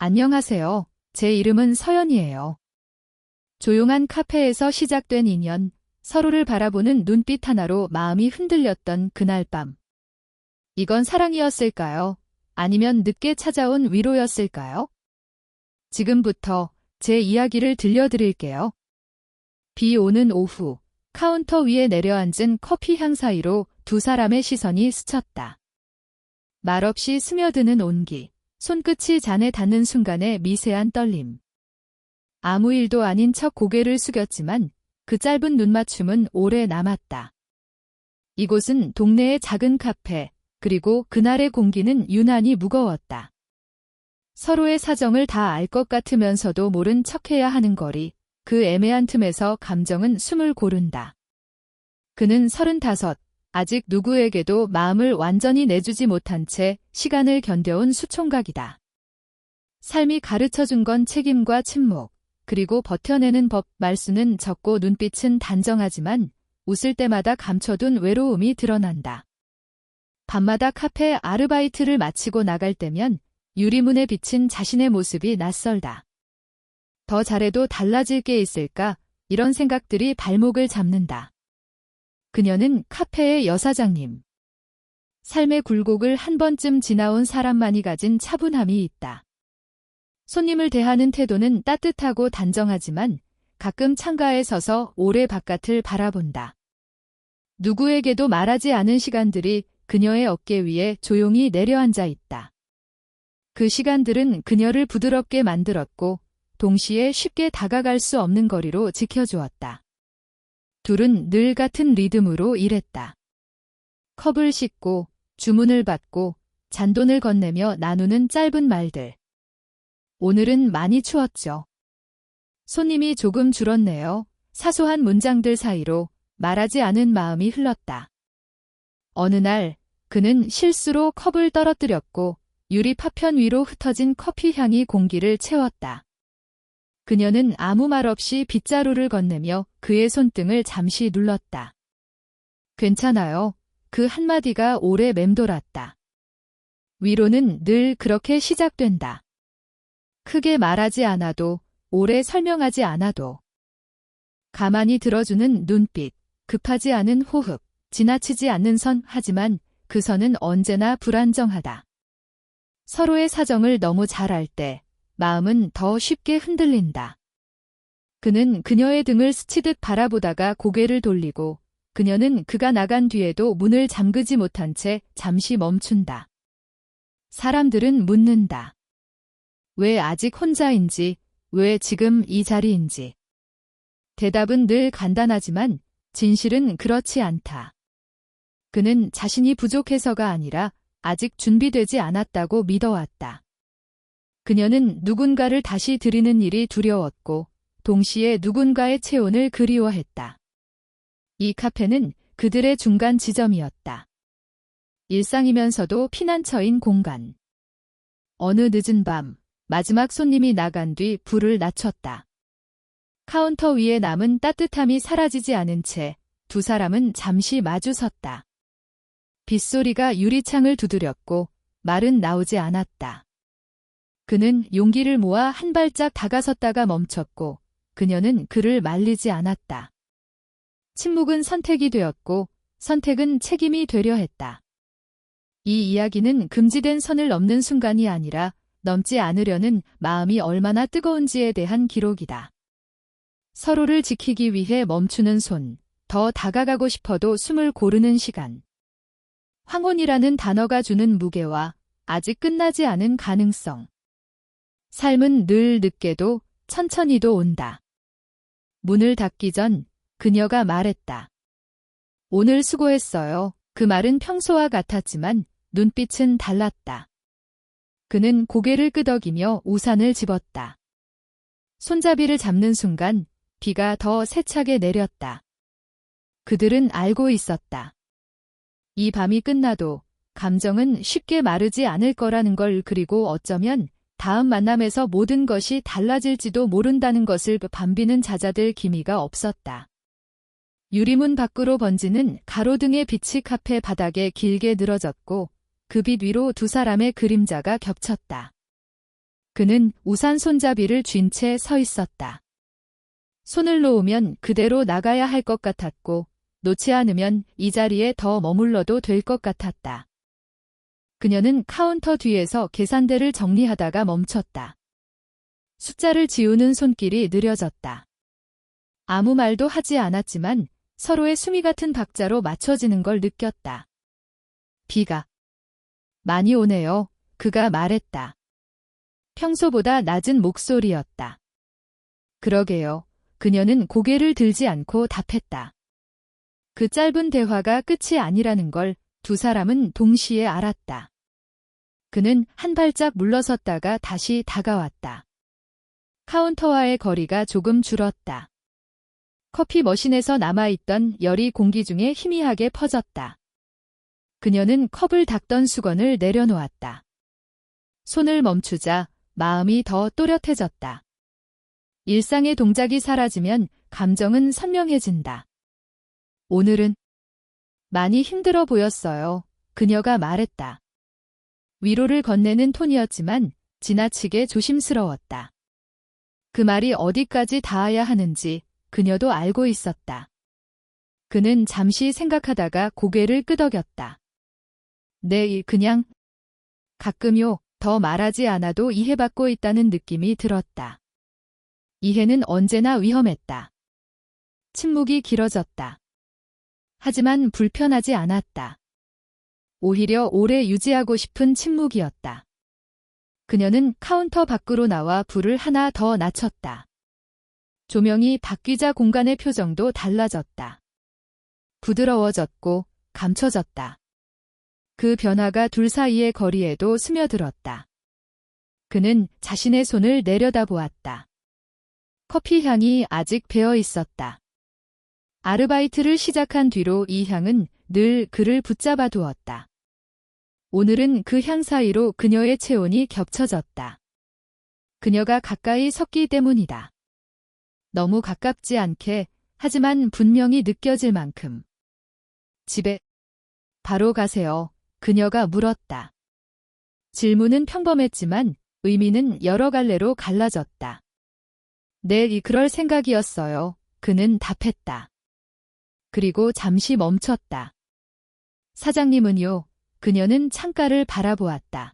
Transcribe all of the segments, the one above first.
안녕하세요. 제 이름은 서연이에요. 조용한 카페에서 시작된 인연, 서로를 바라보는 눈빛 하나로 마음이 흔들렸던 그날 밤. 이건 사랑이었을까요? 아니면 늦게 찾아온 위로였을까요? 지금부터 제 이야기를 들려드릴게요. 비 오는 오후, 카운터 위에 내려앉은 커피 향 사이로 두 사람의 시선이 스쳤다. 말없이 스며드는 온기, 손끝이 잔에 닿는 순간의 미세한 떨림. 아무 일도 아닌 척 고개를 숙였지만 그 짧은 눈맞춤은 오래 남았다. 이곳은 동네의 작은 카페, 그리고 그날의 공기는 유난히 무거웠다. 서로의 사정을 다 알 것 같으면서도 모른 척해야 하는 거리, 그 애매한 틈에서 감정은 숨을 고른다. 그는 35, 아직 누구에게도 마음을 완전히 내주지 못한 채 시간을 견뎌온 수총각이다. 삶이 가르쳐준 건 책임과 침묵, 그리고 버텨내는 법. 말수는 적고 눈빛은 단정하지만 웃을 때마다 감춰둔 외로움이 드러난다. 밤마다 카페 아르바이트를 마치고 나갈 때면 유리문에 비친 자신의 모습이 낯설다. 더 잘해도 달라질 게 있을까? 이런 생각들이 발목을 잡는다. 그녀는 카페의 여사장님. 삶의 굴곡을 한 번쯤 지나온 사람만이 가진 차분함이 있다. 손님을 대하는 태도는 따뜻하고 단정하지만 가끔 창가에 서서 오래 바깥을 바라본다. 누구에게도 말하지 않은 시간들이 그녀의 어깨 위에 조용히 내려앉아 있다. 그 시간들은 그녀를 부드럽게 만들었고 동시에 쉽게 다가갈 수 없는 거리로 지켜주었다. 둘은 늘 같은 리듬으로 일했다. 컵을 씻고 주문을 받고 잔돈을 건네며 나누는 짧은 말들. 오늘은 많이 추웠죠. 손님이 조금 줄었네요. 사소한 문장들 사이로 말하지 않은 마음이 흘렀다. 어느 날 그는 실수로 컵을 떨어뜨렸고 유리 파편 위로 흩어진 커피 향이 공기를 채웠다. 그녀는 아무 말 없이 빗자루를 건네며 그의 손등을 잠시 눌렀다. 괜찮아요. 그 한마디가 오래 맴돌았다. 위로는 늘 그렇게 시작된다. 크게 말하지 않아도, 오래 설명하지 않아도. 가만히 들어주는 눈빛, 급하지 않은 호흡, 지나치지 않는 선. 하지만 그 선은 언제나 불안정하다. 서로의 사정을 너무 잘 알 때 마음은 더 쉽게 흔들린다. 그는 그녀의 등을 스치듯 바라보다가 고개를 돌리고 그녀는 그가 나간 뒤에도 문을 잠그지 못한 채 잠시 멈춘다. 사람들은 묻는다. 왜 아직 혼자인지, 왜 지금 이 자리인지. 대답은 늘 간단하지만 진실은 그렇지 않다. 그는 자신이 부족해서가 아니라 아직 준비되지 않았다고 믿어왔다. 그녀는 누군가를 다시 들이는 일이 두려웠고 동시에 누군가의 체온을 그리워했다. 이 카페는 그들의 중간 지점이었다. 일상이면서도 피난처인 공간. 어느 늦은 밤, 마지막 손님이 나간 뒤 불을 낮췄다. 카운터 위에 남은 따뜻함이 사라지지 않은 채 두 사람은 잠시 마주 섰다. 빗소리가 유리창을 두드렸고 말은 나오지 않았다. 그는 용기를 모아 한 발짝 다가섰다가 멈췄고 그녀는 그를 말리지 않았다. 침묵은 선택이 되었고 선택은 책임이 되려 했다. 이 이야기는 금지된 선을 넘는 순간이 아니라 넘지 않으려는 마음이 얼마나 뜨거운지에 대한 기록이다. 서로를 지키기 위해 멈추는 손, 더 다가가고 싶어도 숨을 고르는 시간. 황혼이라는 단어가 주는 무게와 아직 끝나지 않은 가능성. 삶은 늘 늦게도 천천히도 온다. 문을 닫기 전 그녀가 말했다. 오늘 수고했어요. 그 말은 평소와 같았지만 눈빛은 달랐다. 그는 고개를 끄덕이며 우산을 집었다. 손잡이를 잡는 순간 비가 더 세차게 내렸다. 그들은 알고 있었다. 이 밤이 끝나도 감정은 쉽게 마르지 않을 거라는 걸. 그리고 어쩌면 다음 만남에서 모든 것이 달라질지도 모른다는 것을 밤비는 잦아들 기미가 없었다. 유리문 밖으로 번지는 가로등의 빛이 카페 바닥에 길게 늘어졌고 그 빛 위로 두 사람의 그림자가 겹쳤다. 그는 우산 손잡이를 쥔 채 서 있었다. 손을 놓으면 그대로 나가야 할 것 같았고 놓지 않으면 이 자리에 더 머물러도 될 것 같았다. 그녀는 카운터 뒤에서 계산대를 정리하다가 멈췄다. 숫자를 지우는 손길이 느려졌다. 아무 말도 하지 않았지만 서로의 수미 같은 박자로 맞춰지는 걸 느꼈다. 비가 많이 오네요. 그가 말했다. 평소보다 낮은 목소리였다. 그러게요. 그녀는 고개를 들지 않고 답했다. 그 짧은 대화가 끝이 아니라는 걸 두 사람은 동시에 알았다. 그는 한 발짝 물러섰다가 다시 다가왔다. 카운터와의 거리가 조금 줄었다. 커피 머신에서 남아있던 열이 공기 중에 희미하게 퍼졌다. 그녀는 컵을 닦던 수건을 내려놓았다. 손을 멈추자 마음이 더 또렷해졌다. 일상의 동작이 사라지면 감정은 선명해진다. 오늘은 많이 힘들어 보였어요. 그녀가 말했다. 위로를 건네는 톤이었지만 지나치게 조심스러웠다. 그 말이 어디까지 닿아야 하는지 그녀도 알고 있었다. 그는 잠시 생각하다가 고개를 끄덕였다. 네, 그냥 가끔요. 더 말하지 않아도 이해받고 있다는 느낌이 들었다. 이해는 언제나 위험했다. 침묵이 길어졌다. 하지만 불편하지 않았다. 오히려 오래 유지하고 싶은 침묵이었다. 그녀는 카운터 밖으로 나와 불을 하나 더 낮췄다. 조명이 바뀌자 공간의 표정도 달라졌다. 부드러워졌고 감춰졌다. 그 변화가 둘 사이의 거리에도 스며들었다. 그는 자신의 손을 내려다보았다. 커피 향이 아직 배어 있었다. 아르바이트를 시작한 뒤로 이 향은 늘 그를 붙잡아 두었다. 오늘은 그 향 사이로 그녀의 체온이 겹쳐졌다. 그녀가 가까이 섰기 때문이다. 너무 가깝지 않게, 하지만 분명히 느껴질 만큼. 집에 바로 가세요. 그녀가 물었다. 질문은 평범했지만 의미는 여러 갈래로 갈라졌다. 네, 그럴 생각이었어요. 그는 답했다. 그리고 잠시 멈췄다. 사장님은요? 그녀는 창가를 바라보았다.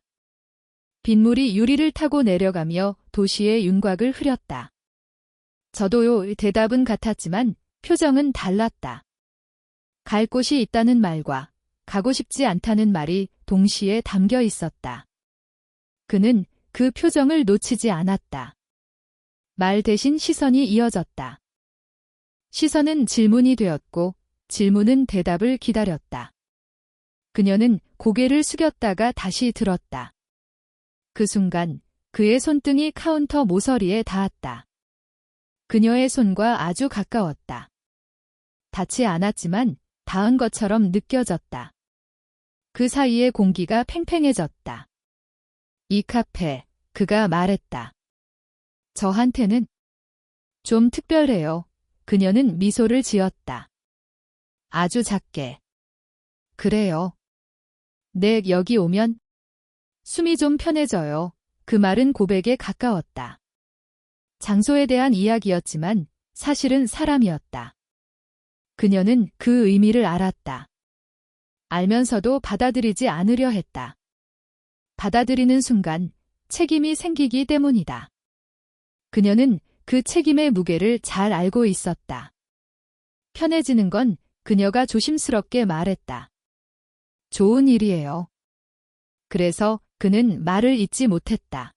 빗물이 유리를 타고 내려가며 도시의 윤곽을 흐렸다. 저도요. 대답은 같았지만 표정은 달랐다. 갈 곳이 있다는 말과 가고 싶지 않다는 말이 동시에 담겨 있었다. 그는 그 표정을 놓치지 않았다. 말 대신 시선이 이어졌다. 시선은 질문이 되었고 질문은 대답을 기다렸다. 그녀는 고개를 숙였다가 다시 들었다. 그 순간 그의 손등이 카운터 모서리에 닿았다. 그녀의 손과 아주 가까웠다. 닿지 않았지만 닿은 것처럼 느껴졌다. 그 사이의 공기가 팽팽해졌다. 이 카페, 그가 말했다. 저한테는 좀 특별해요. 그녀는 미소를 지었다. 아주 작게. 그래요. 네, 여기 오면 숨이 좀 편해져요. 그 말은 고백에 가까웠다. 장소에 대한 이야기였지만 사실은 사람이었다. 그녀는 그 의미를 알았다. 알면서도 받아들이지 않으려 했다. 받아들이는 순간 책임이 생기기 때문이다. 그녀는 그 책임의 무게를 잘 알고 있었다. 편해지는 건 그녀가 조심스럽게 말했다. 좋은 일이에요. 그래서 그는 말을 잇지 못했다.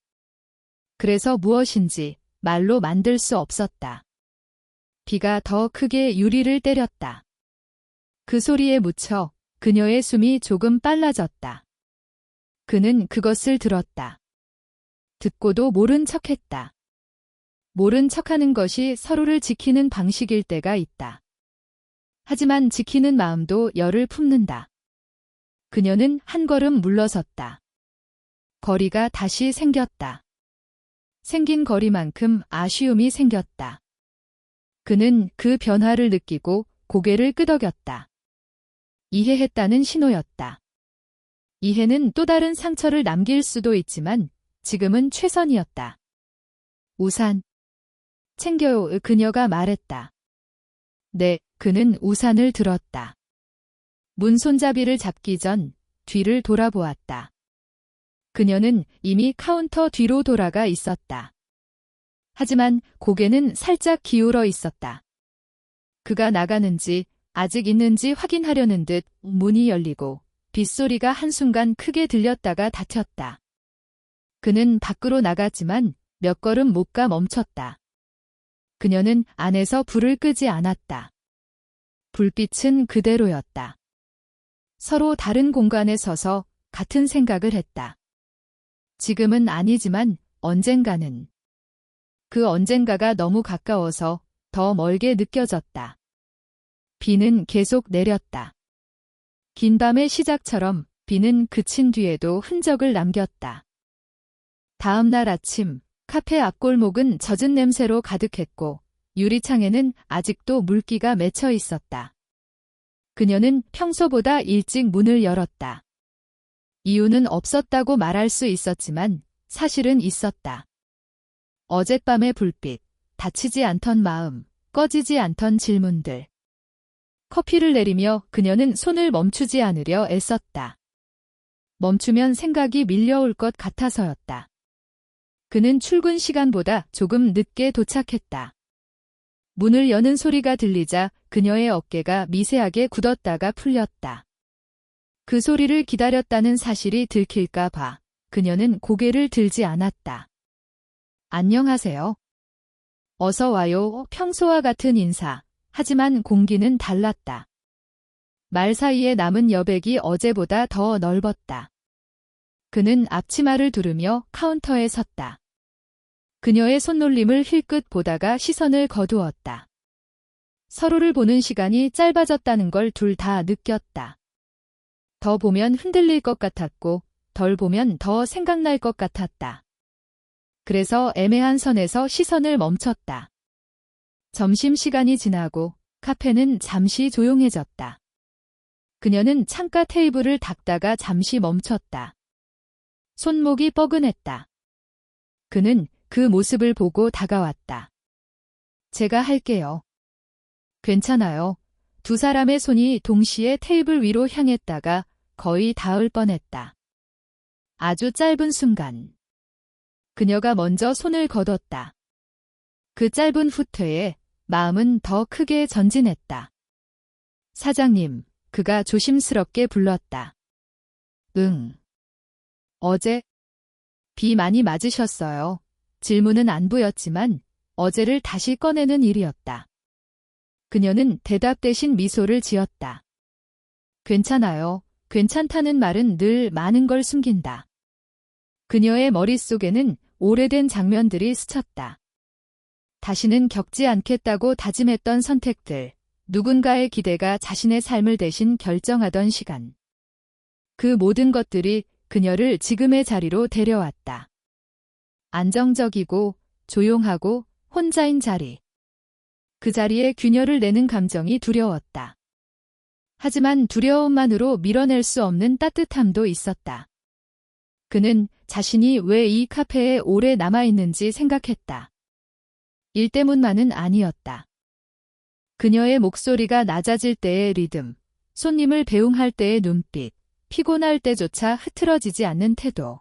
그래서 무엇인지 말로 만들 수 없었다. 비가 더 크게 유리를 때렸다. 그 소리에 묻혀 그녀의 숨이 조금 빨라졌다. 그는 그것을 들었다. 듣고도 모른 척했다. 모른 척하는 것이 서로를 지키는 방식일 때가 있다. 하지만 지키는 마음도 열을 품는다. 그녀는 한 걸음 물러섰다. 거리가 다시 생겼다. 생긴 거리만큼 아쉬움이 생겼다. 그는 그 변화를 느끼고 고개를 끄덕였다. 이해했다는 신호였다. 이해는 또 다른 상처를 남길 수도 있지만 지금은 최선이었다. 우산. 챙겨요. 그녀가 말했다. 네, 그는 우산을 들었다. 문 손잡이를 잡기 전 뒤를 돌아보았다. 그녀는 이미 카운터 뒤로 돌아가 있었다. 하지만 고개는 살짝 기울어 있었다. 그가 나가는지 아직 있는지 확인하려는 듯 문이 열리고 빗소리가 한순간 크게 들렸다가 닫혔다. 그는 밖으로 나갔지만 몇 걸음 못 가 멈췄다. 그녀는 안에서 불을 끄지 않았다. 불빛은 그대로였다. 서로 다른 공간에 서서 같은 생각을 했다. 지금은 아니지만 언젠가는. 그 언젠가가 너무 가까워서 더 멀게 느껴졌다. 비는 계속 내렸다. 긴 밤의 시작처럼 비는 그친 뒤에도 흔적을 남겼다. 다음 날 아침, 카페 앞골목은 젖은 냄새로 가득했고 유리창에는 아직도 물기가 맺혀 있었다. 그녀는 평소보다 일찍 문을 열었다. 이유는 없었다고 말할 수 있었지만 사실은 있었다. 어젯밤의 불빛, 닫히지 않던 마음, 꺼지지 않던 질문들. 커피를 내리며 그녀는 손을 멈추지 않으려 애썼다. 멈추면 생각이 밀려올 것 같아서였다. 그는 출근 시간보다 조금 늦게 도착했다. 문을 여는 소리가 들리자 그녀의 어깨가 미세하게 굳었다가 풀렸다. 그 소리를 기다렸다는 사실이 들킬까 봐 그녀는 고개를 들지 않았다. 안녕하세요. 어서 와요. 평소와 같은 인사. 하지만 공기는 달랐다. 말 사이에 남은 여백이 어제보다 더 넓었다. 그는 앞치마를 두르며 카운터에 섰다. 그녀의 손놀림을 힐끗 보다가 시선을 거두었다. 서로를 보는 시간이 짧아졌다는 걸 둘 다 느꼈다. 더 보면 흔들릴 것 같았고 덜 보면 더 생각날 것 같았다. 그래서 애매한 선에서 시선을 멈췄다. 점심시간이 지나고 카페는 잠시 조용해졌다. 그녀는 창가 테이블을 닦다가 잠시 멈췄다. 손목이 뻐근했다. 그는 그 모습을 보고 다가왔다. 제가 할게요. 괜찮아요. 두 사람의 손이 동시에 테이블 위로 향했다가 거의 닿을 뻔했다. 아주 짧은 순간. 그녀가 먼저 손을 거뒀다. 그 짧은 후퇴에 마음은 더 크게 전진했다. 사장님, 그가 조심스럽게 불렀다. 응. 어제 비 많이 맞으셨어요. 질문은 안 보였지만 어제를 다시 꺼내는 일이었다. 그녀는 대답 대신 미소를 지었다. 괜찮아요. 괜찮다는 말은 늘 많은 걸 숨긴다. 그녀의 머릿속에는 오래된 장면들이 스쳤다. 다시는 겪지 않겠다고 다짐했던 선택들, 누군가의 기대가 자신의 삶을 대신 결정하던 시간. 그 모든 것들이 그녀를 지금의 자리로 데려왔다. 안정적이고 조용하고 혼자인 자리. 그 자리에 균열을 내는 감정이 두려웠다. 하지만 두려움만으로 밀어낼 수 없는 따뜻함도 있었다. 그는 자신이 왜 이 카페에 오래 남아있는지 생각했다. 일 때문만은 아니었다. 그녀의 목소리가 낮아질 때의 리듬, 손님을 배웅할 때의 눈빛, 피곤할 때조차 흐트러지지 않는 태도.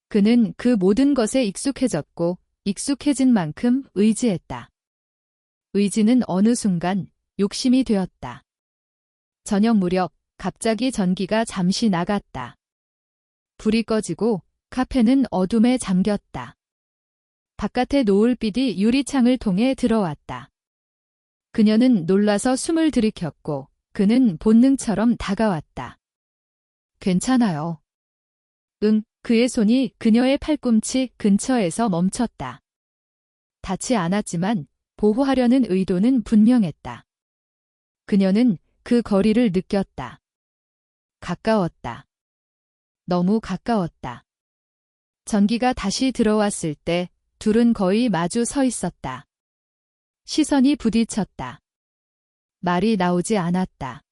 그는 그 모든 것에 익숙해졌고 익숙해진 만큼 의지했다. 의지는 어느 순간 욕심이 되었다. 저녁 무렵 갑자기 전기가 잠시 나갔다. 불이 꺼지고 카페는 어둠에 잠겼다. 바깥의 노을빛이 유리창을 통해 들어왔다. 그녀는 놀라서 숨을 들이켰고 그는 본능처럼 다가왔다. 괜찮아요. 응, 그의 손이 그녀의 팔꿈치 근처에서 멈췄다. 닿지 않았지만 보호하려는 의도는 분명했다. 그녀는 그 거리를 느꼈다. 가까웠다. 너무 가까웠다. 전기가 다시 들어왔을 때 둘은 거의 마주 서 있었다. 시선이 부딪혔다. 말이 나오지 않았다.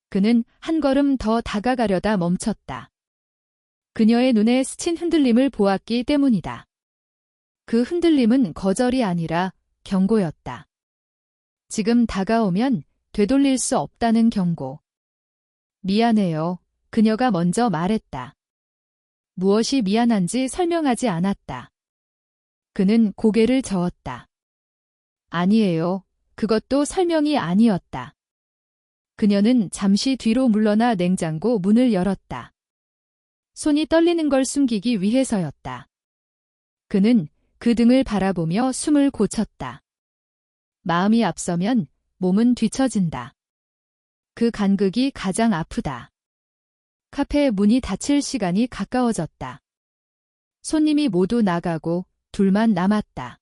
그는 한 걸음 더 다가가려다 멈췄다. 그녀의 눈에 스친 흔들림을 보았기 때문이다. 그 흔들림은 거절이 아니라 경고였다. 지금 다가오면 되돌릴 수 없다는 경고. 미안해요. 그녀가 먼저 말했다. 무엇이 미안한지 설명하지 않았다. 그는 고개를 저었다. 아니에요. 그것도 설명이 아니었다. 그녀는 잠시 뒤로 물러나 냉장고 문을 열었다. 손이 떨리는 걸 숨기기 위해서였다. 그는 그 등을 바라보며 숨을 고쳤다. 마음이 앞서면 몸은 뒤처진다. 그 간극이 가장 아프다. 카페의 문이 닫힐 시간이 가까워졌다. 손님이 모두 나가고 둘만 남았다.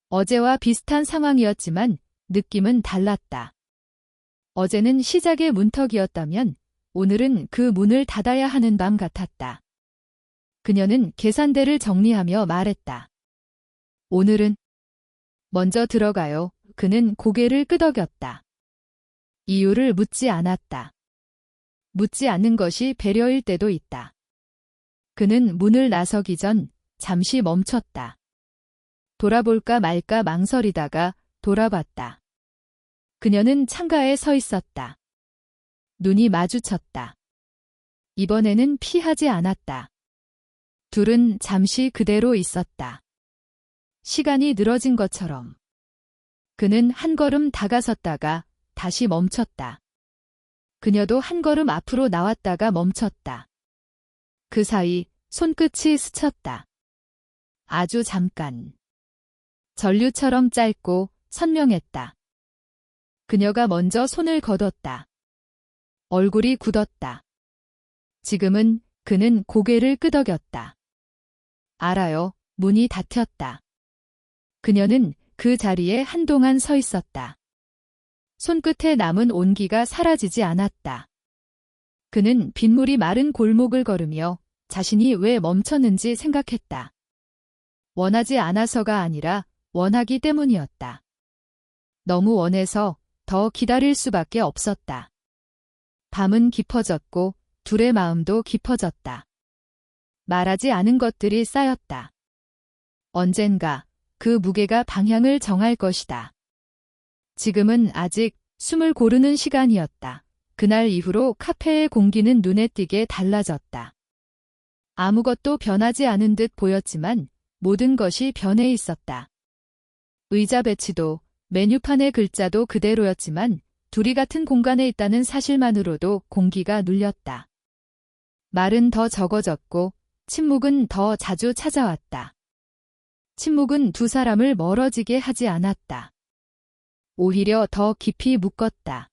어제와 비슷한 상황이었지만 느낌은 달랐다. 어제는 시작의 문턱이었다면 오늘은 그 문을 닫아야 하는 밤 같았다. 그녀는 계산대를 정리하며 말했다. 오늘은 먼저 들어가요. 그는 고개를 끄덕였다. 이유를 묻지 않았다. 묻지 않는 것이 배려일 때도 있다. 그는 문을 나서기 전 잠시 멈췄다. 돌아볼까 말까 망설이다가 돌아봤다. 그녀는 창가에 서 있었다. 눈이 마주쳤다. 이번에는 피하지 않았다. 둘은 잠시 그대로 있었다. 시간이 늘어진 것처럼. 그는 한 걸음 다가섰다가 다시 멈췄다. 그녀도 한 걸음 앞으로 나왔다가 멈췄다. 그 사이 손끝이 스쳤다. 아주 잠깐. 전류처럼 짧고 선명했다. 그녀가 먼저 손을 거뒀다. 얼굴이 굳었다. 지금은 그는 고개를 끄덕였다. 알아요. 문이 닫혔다. 그녀는 그 자리에 한동안 서 있었다. 손끝에 남은 온기가 사라지지 않았다. 그는 빗물이 마른 골목을 걸으며 자신이 왜 멈췄는지 생각했다. 원하지 않아서가 아니라 원하기 때문이었다. 너무 원해서 더 기다릴 수밖에 없었다. 밤은 깊어졌고 둘의 마음도 깊어졌다. 말하지 않은 것들이 쌓였다. 언젠가 그 무게가 방향을 정할 것이다. 지금은 아직 숨을 고르는 시간이었다. 그날 이후로 카페의 공기는 눈에 띄게 달라졌다. 아무것도 변하지 않은 듯 보였지만 모든 것이 변해 있었다. 의자 배치도 메뉴판의 글자도 그대로였지만 둘이 같은 공간에 있다는 사실만으로도 공기가 눌렸다. 말은 더 적어졌고 침묵은 더 자주 찾아왔다. 침묵은 두 사람을 멀어지게 하지 않았다. 오히려 더 깊이 묶었다.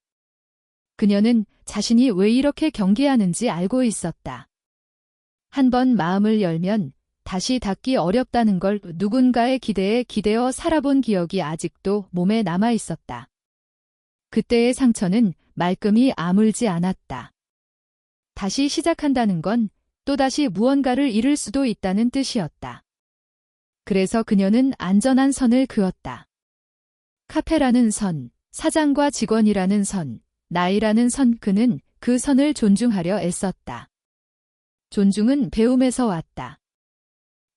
그녀는 자신이 왜 이렇게 경계하는지 알고 있었다. 한 번 마음을 열면 다시 닫기 어렵다는 걸 누군가의 기대에 기대어 살아본 기억이 아직도 몸에 남아 있었다. 그때의 상처는 말끔히 아물지 않았다. 다시 시작한다는 건 또다시 무언가를 잃을 수도 있다는 뜻이었다. 그래서 그녀는 안전한 선을 그었다. 카페라는 선, 사장과 직원이라는 선, 나이라는 선. 그는 그 선을 존중하려 애썼다. 존중은 배움에서 왔다.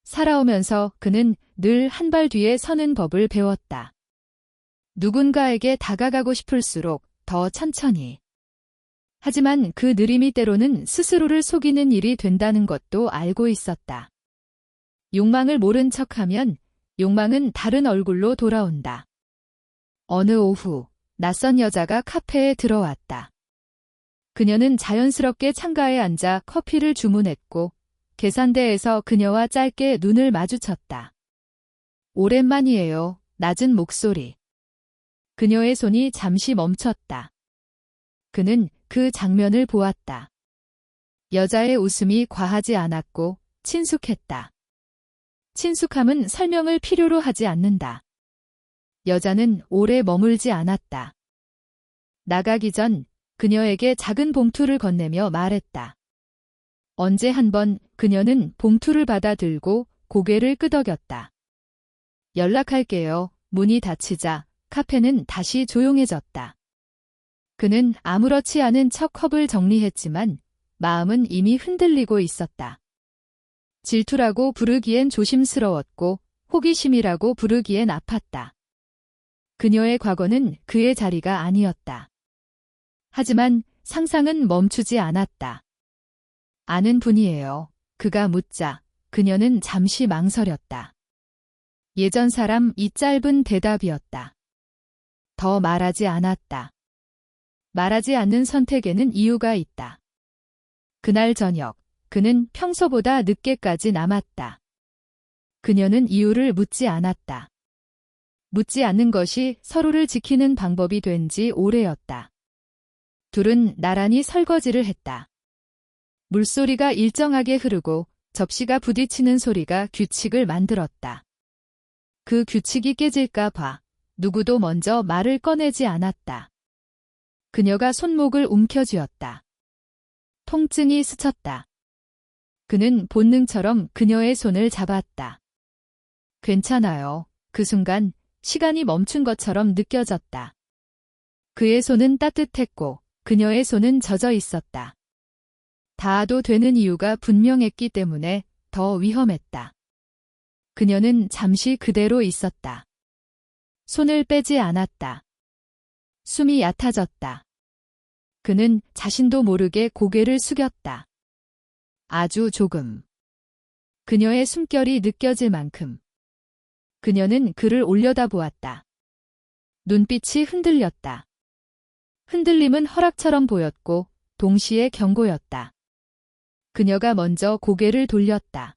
살아오면서 그는 늘 한 발 뒤에 서는 법을 배웠다. 누군가에게 다가가고 싶을수록 더 천천히. 하지만 그 느림이 때로는 스스로를 속이는 일이 된다는 것도 알고 있었다. 욕망을 모른 척하면 욕망은 다른 얼굴로 돌아온다. 어느 오후 낯선 여자가 카페에 들어왔다. 그녀는 자연스럽게 창가에 앉아 커피를 주문했고 계산대에서 그녀와 짧게 눈을 마주쳤다. 오랜만이에요. 낮은 목소리. 그녀의 손이 잠시 멈췄다. 그는 그 장면을 보았다. 여자의 웃음이 과하지 않았고 친숙했다. 친숙함은 설명을 필요로 하지 않는다. 여자는 오래 머물지 않았다. 나가기 전 그녀에게 작은 봉투를 건네며 말했다. 언제 한번 그녀는 봉투를 받아 들고 고개를 끄덕였다. 연락할게요. 문이 닫히자 카페는 다시 조용해졌다. 그는 아무렇지 않은 척 컵을 정리했지만 마음은 이미 흔들리고 있었다. 질투라고 부르기엔 조심스러웠고 호기심이라고 부르기엔 아팠다. 그녀의 과거는 그의 자리가 아니었다. 하지만 상상은 멈추지 않았다. 아는 분이에요. 그가 묻자 그녀는 잠시 망설였다. 예전 사람 이 짧은 대답이었다. 더 말하지 않았다. 말하지 않는 선택에는 이유가 있다. 그날 저녁, 그는 평소보다 늦게까지 남았다. 그녀는 이유를 묻지 않았다. 묻지 않는 것이 서로를 지키는 방법이 된 지 오래였다. 둘은 나란히 설거지를 했다. 물소리가 일정하게 흐르고 접시가 부딪히는 소리가 규칙을 만들었다. 그 규칙이 깨질까 봐 누구도 먼저 말을 꺼내지 않았다. 그녀가 손목을 움켜쥐었다. 통증이 스쳤다. 그는 본능처럼 그녀의 손을 잡았다. 괜찮아요. 그 순간 시간이 멈춘 것처럼 느껴졌다. 그의 손은 따뜻했고 그녀의 손은 젖어 있었다. 닿아도 되는 이유가 분명했기 때문에 더 위험했다. 그녀는 잠시 그대로 있었다. 손을 빼지 않았다. 숨이 얕아졌다. 그는 자신도 모르게 고개를 숙였다. 아주 조금. 그녀의 숨결이 느껴질 만큼. 그녀는 그를 올려다보았다. 눈빛이 흔들렸다. 흔들림은 허락처럼 보였고 동시에 경고였다. 그녀가 먼저 고개를 돌렸다.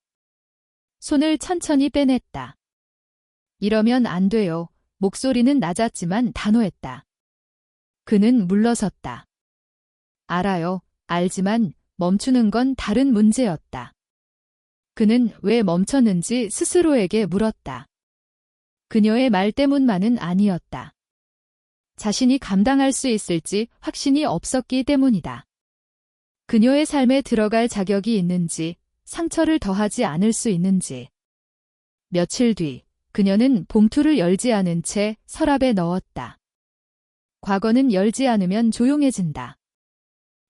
손을 천천히 빼냈다. 이러면 안 돼요. 목소리는 낮았지만 단호했다. 그는 물러섰다. 알아요. 알지만 멈추는 건 다른 문제였다. 그는 왜 멈췄는지 스스로에게 물었다. 그녀의 말 때문만은 아니었다. 자신이 감당할 수 있을지 확신이 없었기 때문이다. 그녀의 삶에 들어갈 자격이 있는지, 상처를 더하지 않을 수 있는지. 며칠 뒤, 그녀는 봉투를 열지 않은 채 서랍에 넣었다. 과거는 열지 않으면 조용해진다.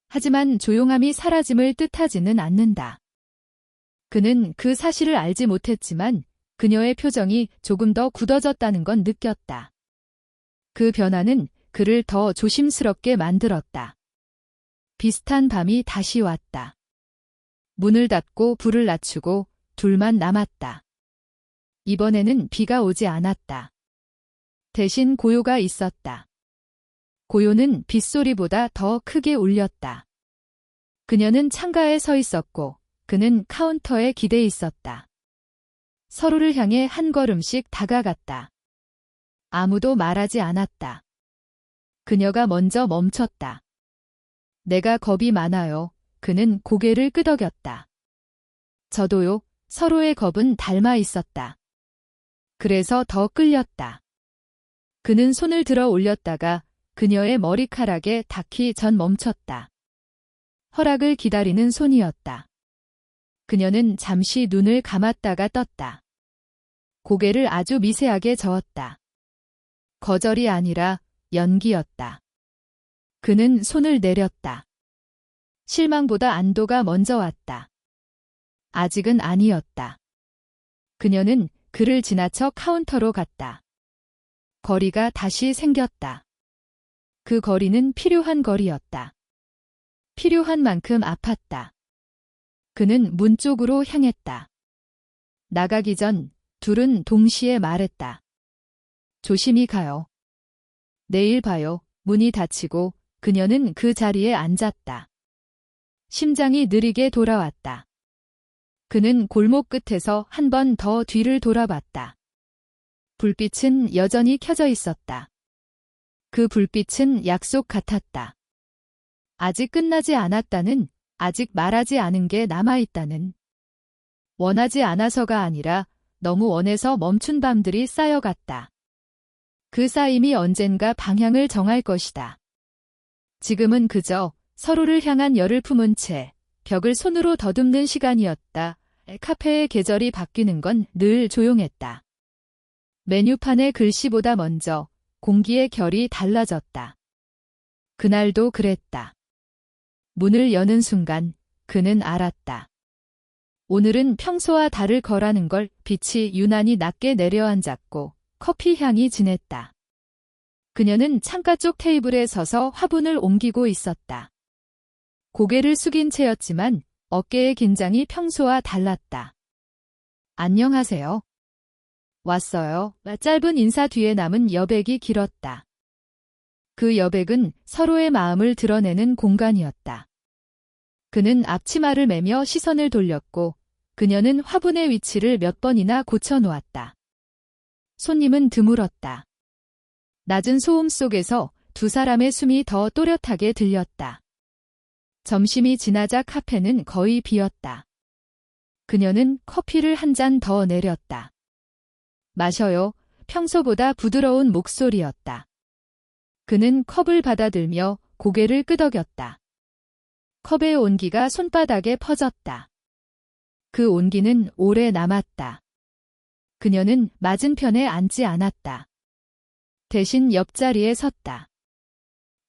하지만 조용함이 사라짐을 뜻하지는 않는다. 그는 그 사실을 알지 못했지만 그녀의 표정이 조금 더 굳어졌다는 건 느꼈다. 그 변화는 그를 더 조심스럽게 만들었다. 비슷한 밤이 다시 왔다. 문을 닫고 불을 낮추고 둘만 남았다. 이번에는 비가 오지 않았다. 대신 고요가 있었다. 고요는 빗소리보다 더 크게 울렸다. 그녀는 창가에 서 있었고 그는 카운터에 기대 있었다. 서로를 향해 한 걸음씩 다가갔다. 아무도 말하지 않았다. 그녀가 먼저 멈췄다. 내가 겁이 많아요. 그는 고개를 끄덕였다. 저도요. 서로의 겁은 닮아 있었다. 그래서 더 끌렸다. 그는 손을 들어 올렸다가 그녀의 머리카락에 닿기 전 멈췄다. 허락을 기다리는 손이었다. 그녀는 잠시 눈을 감았다가 떴다. 고개를 아주 미세하게 저었다. 거절이 아니라 연기였다. 그는 손을 내렸다. 실망보다 안도가 먼저 왔다. 아직은 아니었다. 그녀는 그를 지나쳐 카운터로 갔다. 거리가 다시 생겼다. 그 거리는 필요한 거리였다. 필요한 만큼 아팠다. 그는 문 쪽으로 향했다. 나가기 전 둘은 동시에 말했다. 조심히 가요. 내일 봐요. 문이 닫히고 그녀는 그 자리에 앉았다. 심장이 느리게 돌아왔다. 그는 골목 끝에서 한 번 더 뒤를 돌아봤다. 불빛은 여전히 켜져 있었다. 그 불빛은 약속 같았다. 아직 끝나지 않았다는, 아직 말하지 않은 게 남아있다는. 원하지 않아서가 아니라 너무 원해서 멈춘 밤들이 쌓여갔다. 그 쌓임이 언젠가 방향을 정할 것이다. 지금은 그저 서로를 향한 열을 품은 채 벽을 손으로 더듬는 시간이었다. 카페의 계절이 바뀌는 건 늘 조용했다. 메뉴판의 글씨보다 먼저 공기의 결이 달라졌다. 그날도 그랬다. 문을 여는 순간 그는 알았다. 오늘은 평소와 다를 거라는 걸 빛이 유난히 낮게 내려앉았고 커피 향이 진했다. 그녀는 창가 쪽 테이블에 서서 화분을 옮기고 있었다. 고개를 숙인 채였지만 어깨의 긴장이 평소와 달랐다. 안녕하세요. 왔어요. 짧은 인사 뒤에 남은 여백이 길었다. 그 여백은 서로의 마음을 드러내는 공간이었다. 그는 앞치마를 매며 시선을 돌렸고 그녀는 화분의 위치를 몇 번이나 고쳐놓았다. 손님은 드물었다. 낮은 소음 속에서 두 사람의 숨이 더 또렷하게 들렸다. 점심이 지나자 카페는 거의 비었다. 그녀는 커피를 한 잔 더 내렸다. 마셔요. 평소보다 부드러운 목소리였다. 그는 컵을 받아들며 고개를 끄덕였다. 컵의 온기가 손바닥에 퍼졌다. 그 온기는 오래 남았다. 그녀는 맞은편에 앉지 않았다. 대신 옆자리에 섰다.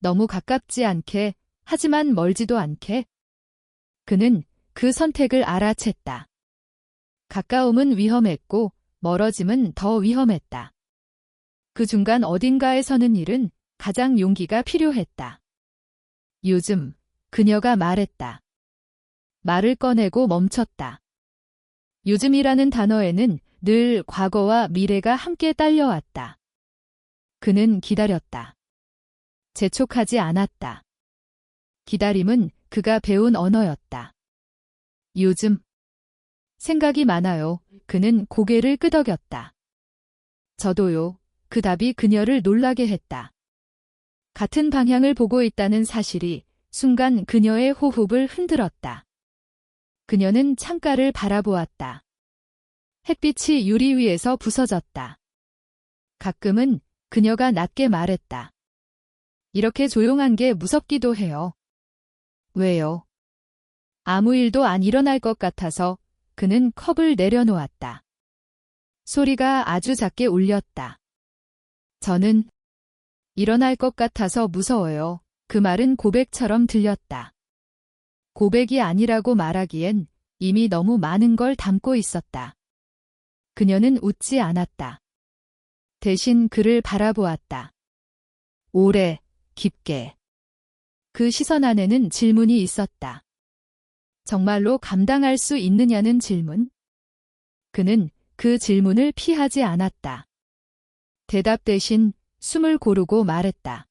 너무 가깝지 않게, 하지만 멀지도 않게. 그는 그 선택을 알아챘다. 가까움은 위험했고 멀어짐은 더 위험했다. 그 중간 어딘가에 서는 일은 가장 용기가 필요했다. 요즘 그녀가 말했다. 말을 꺼내고 멈췄다. 요즘이라는 단어에는 늘 과거와 미래가 함께 딸려왔다. 그는 기다렸다. 재촉하지 않았다. 기다림은 그가 배운 언어였다. 요즘 생각이 많아요. 그는 고개를 끄덕였다. 저도요. 그 답이 그녀를 놀라게 했다. 같은 방향을 보고 있다는 사실이 순간 그녀의 호흡을 흔들었다. 그녀는 창가를 바라보았다. 햇빛이 유리 위에서 부서졌다. 가끔은 그녀가 낮게 말했다. 이렇게 조용한 게 무섭기도 해요. 왜요? 아무 일도 안 일어날 것 같아서. 그는 컵을 내려놓았다. 소리가 아주 작게 울렸다. 저는 일어날 것 같아서 무서워요. 그 말은 고백처럼 들렸다. 고백이 아니라고 말하기엔 이미 너무 많은 걸 담고 있었다. 그녀는 웃지 않았다. 대신 그를 바라보았다. 오래, 깊게. 그 시선 안에는 질문이 있었다. 정말로 감당할 수 있느냐는 질문? 그는 그 질문을 피하지 않았다. 대답 대신 숨을 고르고 말했다.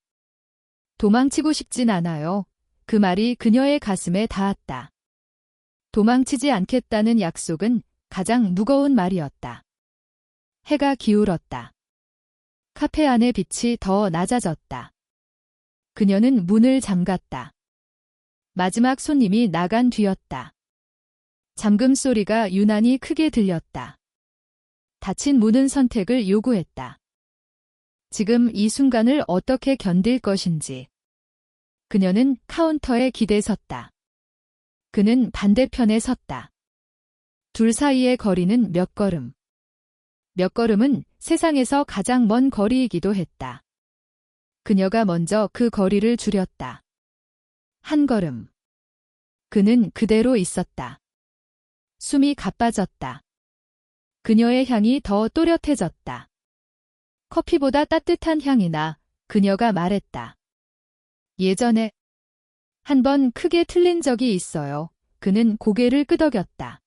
도망치고 싶진 않아요. 그 말이 그녀의 가슴에 닿았다. 도망치지 않겠다는 약속은 가장 무거운 말이었다. 해가 기울었다. 카페 안의 빛이 더 낮아졌다. 그녀는 문을 잠갔다. 마지막 손님이 나간 뒤였다. 잠금 소리가 유난히 크게 들렸다. 닫힌 문은 선택을 요구했다. 지금 이 순간을 어떻게 견딜 것인지. 그녀는 카운터에 기대 섰다. 그는 반대편에 섰다. 둘 사이의 거리는 몇 걸음. 몇 걸음은 세상에서 가장 먼 거리이기도 했다. 그녀가 먼저 그 거리를 줄였다. 한 걸음. 그는 그대로 있었다. 숨이 가빠졌다. 그녀의 향이 더 또렷해졌다. 커피보다 따뜻한 향이 나 그녀가 말했다. 예전에 한 번 크게 틀린 적이 있어요. 그는 고개를 끄덕였다.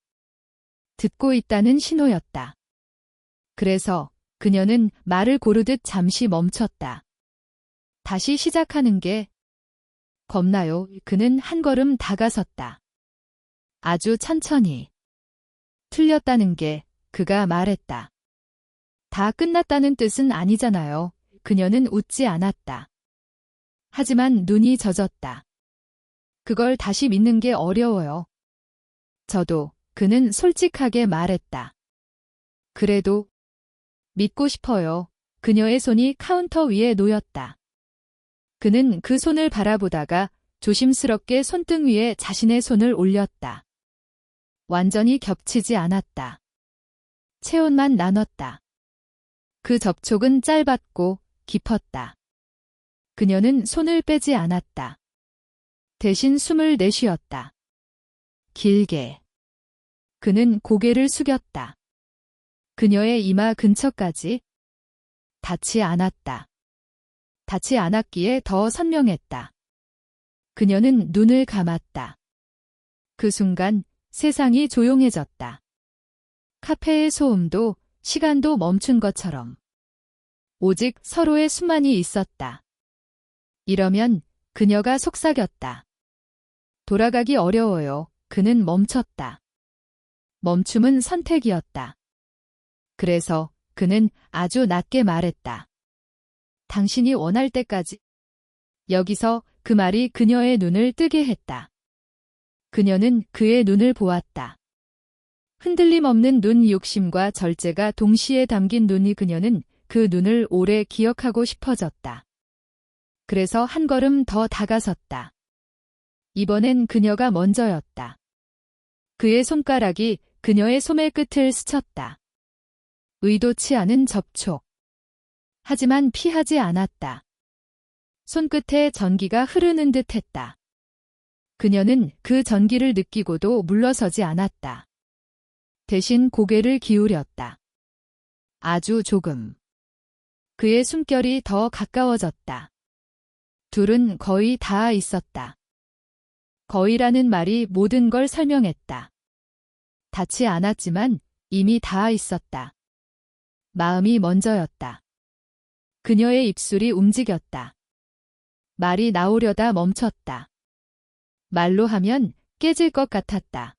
듣고 있다는 신호였다. 그래서 그녀는 말을 고르듯 잠시 멈췄다. 다시 시작하는 게 겁나요? 그는 한 걸음 다가섰다. 아주 천천히. 틀렸다는 게 그가 말했다. 다 끝났다는 뜻은 아니잖아요. 그녀는 웃지 않았다. 하지만 눈이 젖었다. 그걸 다시 믿는 게 어려워요. 저도. 그는 솔직하게 말했다. 그래도 믿고 싶어요. 그녀의 손이 카운터 위에 놓였다. 그는 그 손을 바라보다가 조심스럽게 손등 위에 자신의 손을 올렸다. 완전히 겹치지 않았다. 체온만 나눴다. 그 접촉은 짧았고 깊었다. 그녀는 손을 빼지 않았다. 대신 숨을 내쉬었다. 길게. 그는 고개를 숙였다. 그녀의 이마 근처까지. 닿지 않았다. 닿지 않았기에 더 선명했다. 그녀는 눈을 감았다. 그 순간 세상이 조용해졌다. 카페의 소음도 시간도 멈춘 것처럼. 오직 서로의 수만이 있었다. 이러면 그녀가 속삭였다. 돌아가기 어려워요. 그는 멈췄다. 멈춤은 선택이었다. 그래서 그는 아주 낮게 말했다. 당신이 원할 때까지. 여기서 그 말이 그녀의 눈을 뜨게 했다. 그녀는 그의 눈을 보았다. 흔들림 없는 눈, 욕심과 절제가 동시에 담긴 눈이. 그녀는 그 눈을 오래 기억하고 싶어졌다. 그래서 한 걸음 더 다가섰다. 이번엔 그녀가 먼저였다. 그의 손가락이 그녀의 소매 끝을 스쳤다. 의도치 않은 접촉. 하지만 피하지 않았다. 손끝에 전기가 흐르는 듯 했다. 그녀는 그 전기를 느끼고도 물러서지 않았다. 대신 고개를 기울였다. 아주 조금. 그의 숨결이 더 가까워졌다. 둘은 거의 닿아 있었다. 거의라는 말이 모든 걸 설명했다. 닿지 않았지만 이미 닿아 있었다. 마음이 먼저였다. 그녀의 입술이 움직였다. 말이 나오려다 멈췄다. 말로 하면 깨질 것 같았다.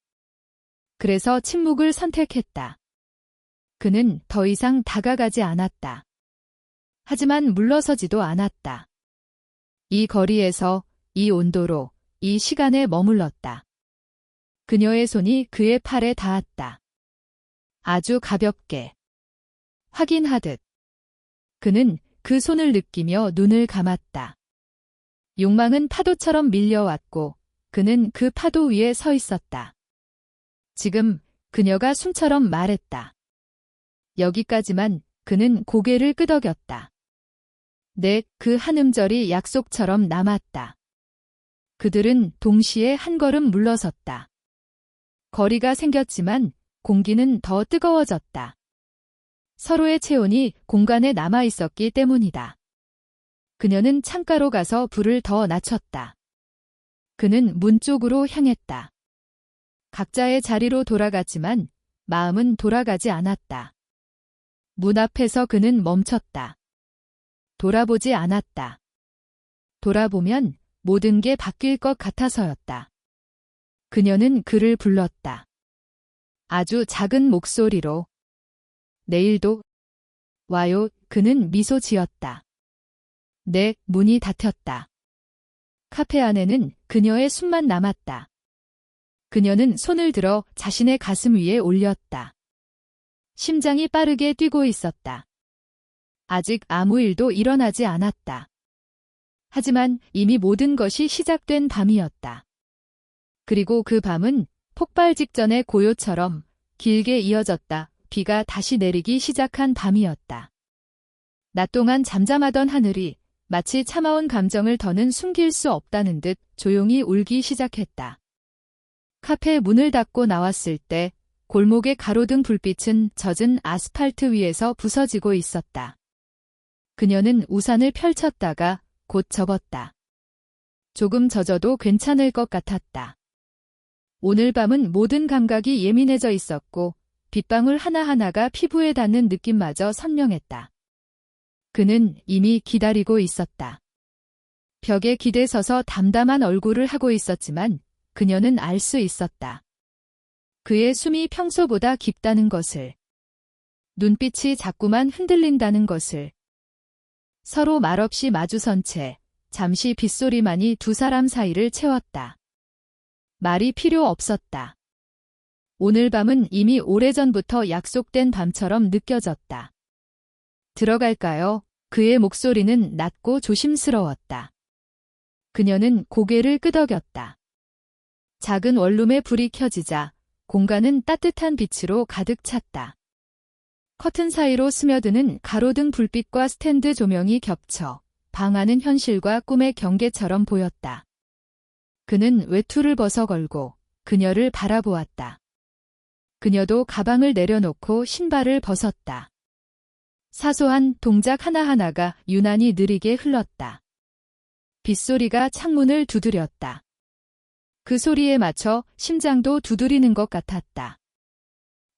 그래서 침묵을 선택했다. 그는 더 이상 다가가지 않았다. 하지만 물러서지도 않았다. 이 거리에서, 이 온도로, 이 시간에 머물렀다. 그녀의 손이 그의 팔에 닿았다. 아주 가볍게. 확인하듯. 그는 그 손을 느끼며 눈을 감았다. 욕망은 파도처럼 밀려왔고 그는 그 파도 위에 서 있었다. 지금 그녀가 숨처럼 말했다. 여기까지만. 그는 고개를 끄덕였다. 네, 그 한 음절이 약속처럼 남았다. 그들은 동시에 한 걸음 물러섰다. 거리가 생겼지만 공기는 더 뜨거워졌다. 서로의 체온이 공간에 남아 있었기 때문이다. 그녀는 창가로 가서 불을 더 낮췄다. 그는 문 쪽으로 향했다. 각자의 자리로 돌아갔지만 마음은 돌아가지 않았다. 문 앞에서 그는 멈췄다. 돌아보지 않았다. 돌아보면 모든 게 바뀔 것 같아서였다. 그녀는 그를 불렀다. 아주 작은 목소리로. 내일도 와요. 그는 미소 지었다. 네, 문이 닫혔다. 카페 안에는 그녀의 숨만 남았다. 그녀는 손을 들어 자신의 가슴 위에 올렸다. 심장이 빠르게 뛰고 있었다. 아직 아무 일도 일어나지 않았다. 하지만 이미 모든 것이 시작된 밤이었다. 그리고 그 밤은 폭발 직전의 고요처럼 길게 이어졌다. 비가 다시 내리기 시작한 밤이었다. 낮 동안 잠잠하던 하늘이 마치 참아온 감정을 더는 숨길 수 없다는 듯 조용히 울기 시작했다. 카페 문을 닫고 나왔을 때 골목의 가로등 불빛은 젖은 아스팔트 위에서 부서지고 있었다. 그녀는 우산을 펼쳤다가 곧 접었다. 조금 젖어도 괜찮을 것 같았다. 오늘 밤은 모든 감각이 예민해져 있었고 빗방울 하나하나가 피부에 닿는 느낌마저 선명했다. 그는 이미 기다리고 있었다. 벽에 기대 서서 담담한 얼굴을 하고 있었지만 그녀는 알 수 있었다. 그의 숨이 평소보다 깊다는 것을. 눈빛이 자꾸만 흔들린다는 것을. 서로 말없이 마주선 채 잠시 빗소리만이 두 사람 사이를 채웠다. 말이 필요 없었다. 오늘 밤은 이미 오래전부터 약속된 밤처럼 느껴졌다. 들어갈까요? 그의 목소리는 낮고 조심스러웠다. 그녀는 고개를 끄덕였다. 작은 원룸에 불이 켜지자 공간은 따뜻한 빛으로 가득 찼다. 커튼 사이로 스며드는 가로등 불빛과 스탠드 조명이 겹쳐 방 안은 현실과 꿈의 경계처럼 보였다. 그는 외투를 벗어 걸고 그녀를 바라보았다. 그녀도 가방을 내려놓고 신발을 벗었다. 사소한 동작 하나하나가 유난히 느리게 흘렀다. 빗소리가 창문을 두드렸다. 그 소리에 맞춰 심장도 두드리는 것 같았다.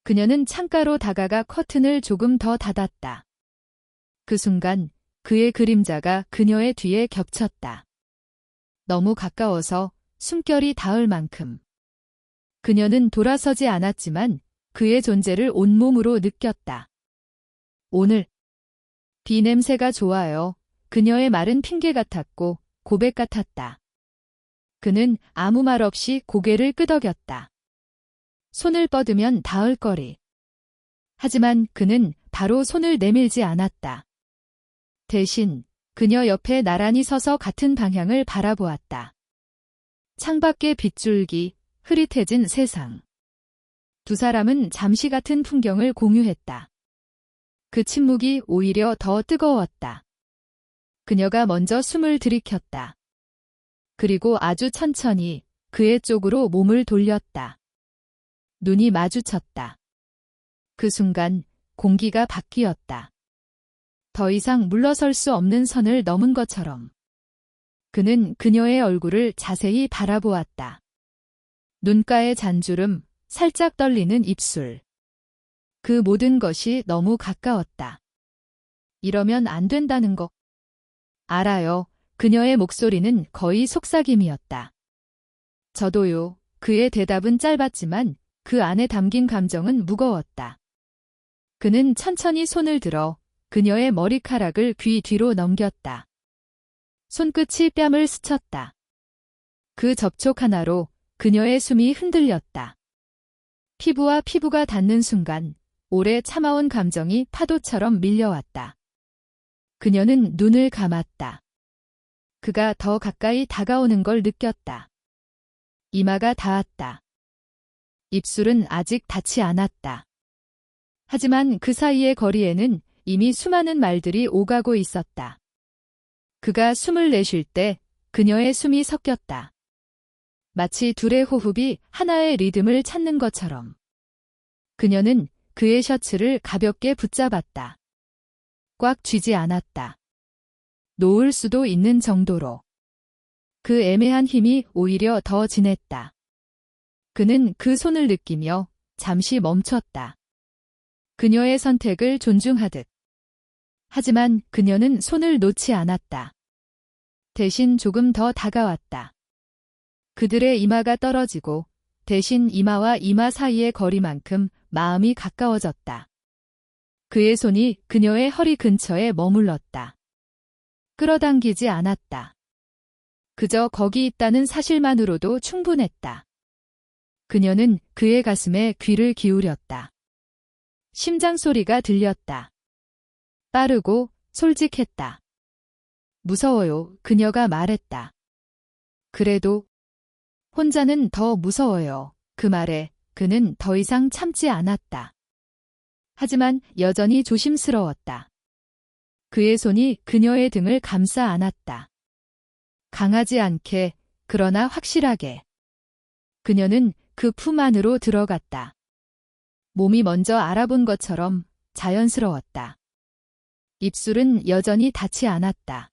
그녀는 창가로 다가가 커튼을 조금 더 닫았다. 그 순간 그의 그림자가 그녀의 뒤에 겹쳤다. 너무 가까워서 숨결이 닿을 만큼. 그녀는 돌아서지 않았지만 그의 존재를 온몸으로 느꼈다. 오늘 비 냄새가 좋아요. 그녀의 말은 핑계 같았고 고백 같았다. 그는 아무 말 없이 고개를 끄덕였다. 손을 뻗으면 닿을 거리. 하지만 그는 바로 손을 내밀지 않았다. 대신 그녀 옆에 나란히 서서 같은 방향을 바라보았다. 창밖의 빗줄기, 흐릿해진 세상. 두 사람은 잠시 같은 풍경을 공유했다. 그 침묵이 오히려 더 뜨거웠다. 그녀가 먼저 숨을 들이켰다. 그리고 아주 천천히 그의 쪽으로 몸을 돌렸다. 눈이 마주쳤다. 그 순간 공기가 바뀌었다. 더 이상 물러설 수 없는 선을 넘은 것처럼. 그는 그녀의 얼굴을 자세히 바라보았다. 눈가의 잔주름, 살짝 떨리는 입술. 그 모든 것이 너무 가까웠다. 이러면 안 된다는 거. 알아요. 그녀의 목소리는 거의 속삭임이었다. 저도요. 그의 대답은 짧았지만 그 안에 담긴 감정은 무거웠다. 그는 천천히 손을 들어 그녀의 머리카락을 귀 뒤로 넘겼다. 손끝이 뺨을 스쳤다. 그 접촉 하나로 그녀의 숨이 흔들렸다. 피부와 피부가 닿는 순간 오래 참아온 감정이 파도처럼 밀려왔다. 그녀는 눈을 감았다. 그가 더 가까이 다가오는 걸 느꼈다. 이마가 닿았다. 입술은 아직 닿지 않았다. 하지만 그 사이의 거리에는 이미 수많은 말들이 오가고 있었다. 그가 숨을 내쉴 때 그녀의 숨이 섞였다. 마치 둘의 호흡이 하나의 리듬을 찾는 것처럼. 그녀는 그의 셔츠를 가볍게 붙잡았다. 꽉 쥐지 않았다. 놓을 수도 있는 정도로. 그 애매한 힘이 오히려 더 진했다. 그는 그 손을 느끼며 잠시 멈췄다. 그녀의 선택을 존중하듯. 하지만 그녀는 손을 놓지 않았다. 대신 조금 더 다가왔다. 그들의 이마가 떨어지고 대신 이마와 이마 사이의 거리만큼 마음이 가까워졌다. 그의 손이 그녀의 허리 근처에 머물렀다. 끌어당기지 않았다. 그저 거기 있다는 사실만으로도 충분했다. 그녀는 그의 가슴에 귀를 기울였다. 심장 소리가 들렸다. 빠르고 솔직했다. 무서워요, 그녀가 말했다. 그래도 혼자는 더 무서워요. 그 말에 그는 더 이상 참지 않았다. 하지만 여전히 조심스러웠다. 그의 손이 그녀의 등을 감싸 안았다. 강하지 않게, 그러나 확실하게. 그녀는 그 품 안으로 들어갔다. 몸이 먼저 알아본 것처럼 자연스러웠다. 입술은 여전히 닿지 않았다.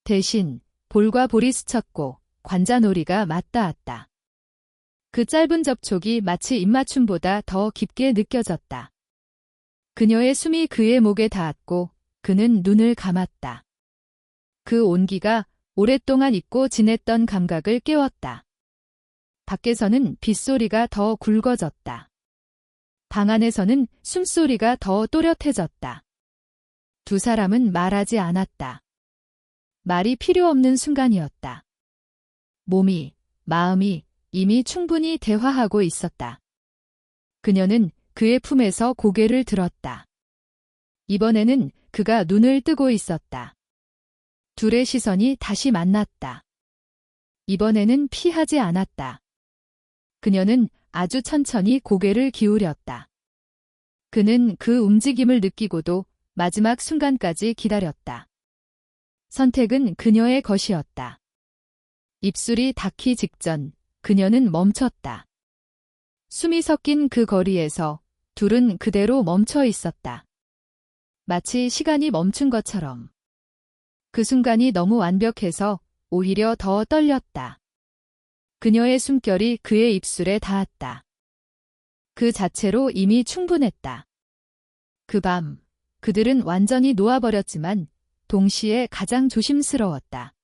대신 볼과 볼이 스쳤고 관자놀이가 맞닿았다. 그 짧은 접촉이 마치 입맞춤보다 더 깊게 느껴졌다. 그녀의 숨이 그의 목에 닿았고 그는 눈을 감았다. 그 온기가 오랫동안 잊고 지냈던 감각을 깨웠다. 밖에서는 빗소리가 더 굵어졌다. 방 안에서는 숨소리가 더 또렷해졌다. 두 사람은 말하지 않았다. 말이 필요 없는 순간이었다. 몸이, 마음이 이미 충분히 대화하고 있었다. 그녀는 그의 품에서 고개를 들었다. 이번에는 그가 눈을 뜨고 있었다. 둘의 시선이 다시 만났다. 이번에는 피하지 않았다. 그녀는 아주 천천히 고개를 기울였다. 그는 그 움직임을 느끼고도 마지막 순간까지 기다렸다. 선택은 그녀의 것이었다. 입술이 닿기 직전 그녀는 멈췄다. 숨이 섞인 그 거리에서 둘은 그대로 멈춰 있었다. 마치 시간이 멈춘 것처럼. 그 순간이 너무 완벽해서 오히려 더 떨렸다. 그녀의 숨결이 그의 입술에 닿았다. 그 자체로 이미 충분했다. 그 밤, 그들은 완전히 놓아버렸지만 동시에 가장 조심스러웠다.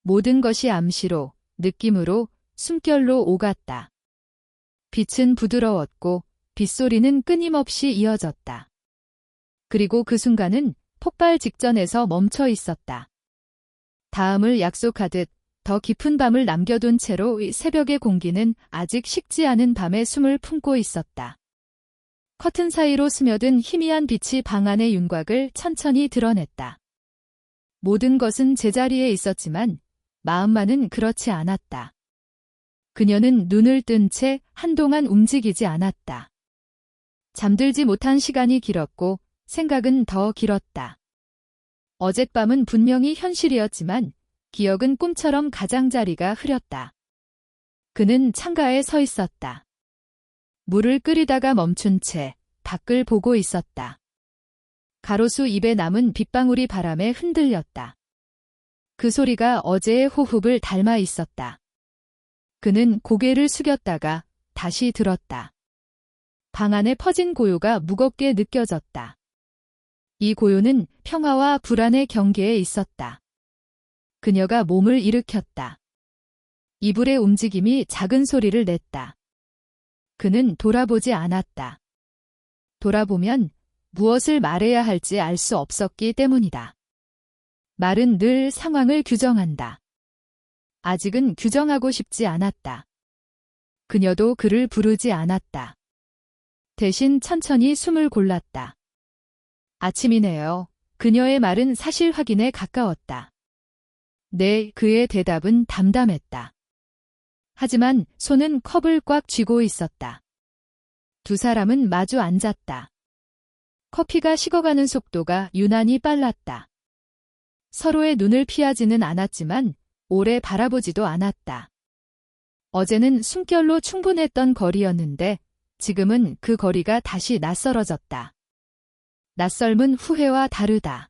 모든 것이 암시로, 느낌으로, 숨결로 오갔다. 빛은 부드러웠고 빗소리는 끊임없이 이어졌다. 그리고 그 순간은 폭발 직전에서 멈춰 있었다. 다음을 약속하듯 더 깊은 밤을 남겨둔 채로 새벽의 공기는 아직 식지 않은 밤에 숨을 품고 있었다. 커튼 사이로 스며든 희미한 빛이 방 안의 윤곽을 천천히 드러냈다. 모든 것은 제자리에 있었지만 마음만은 그렇지 않았다. 그녀는 눈을 뜬 채 한동안 움직이지 않았다. 잠들지 못한 시간이 길었고 생각은 더 길었다. 어젯밤은 분명히 현실이었지만 기억은 꿈처럼 가장자리가 흐렸다. 그는 창가에 서 있었다. 물을 끓이다가 멈춘 채 밖을 보고 있었다. 가로수 입에 남은 빗방울이 바람에 흔들렸다. 그 소리가 어제의 호흡을 닮아 있었다. 그는 고개를 숙였다가 다시 들었다. 방 안에 퍼진 고요가 무겁게 느껴졌다. 이 고요는 평화와 불안의 경계에 있었다. 그녀가 몸을 일으켰다. 이불의 움직임이 작은 소리를 냈다. 그는 돌아보지 않았다. 돌아보면 무엇을 말해야 할지 알 수 없었기 때문이다. 말은 늘 상황을 규정한다. 아직은 규정하고 싶지 않았다. 그녀도 그를 부르지 않았다. 대신 천천히 숨을 골랐다. 아침이네요. 그녀의 말은 사실 확인에 가까웠다. 네, 그의 대답은 담담했다. 하지만 손은 컵을 꽉 쥐고 있었다. 두 사람은 마주 앉았다. 커피가 식어가는 속도가 유난히 빨랐다. 서로의 눈을 피하지는 않았지만 오래 바라보지도 않았다. 어제는 숨결로 충분했던 거리였는데 지금은 그 거리가 다시 낯설어졌다. 낯설은 후회와 다르다.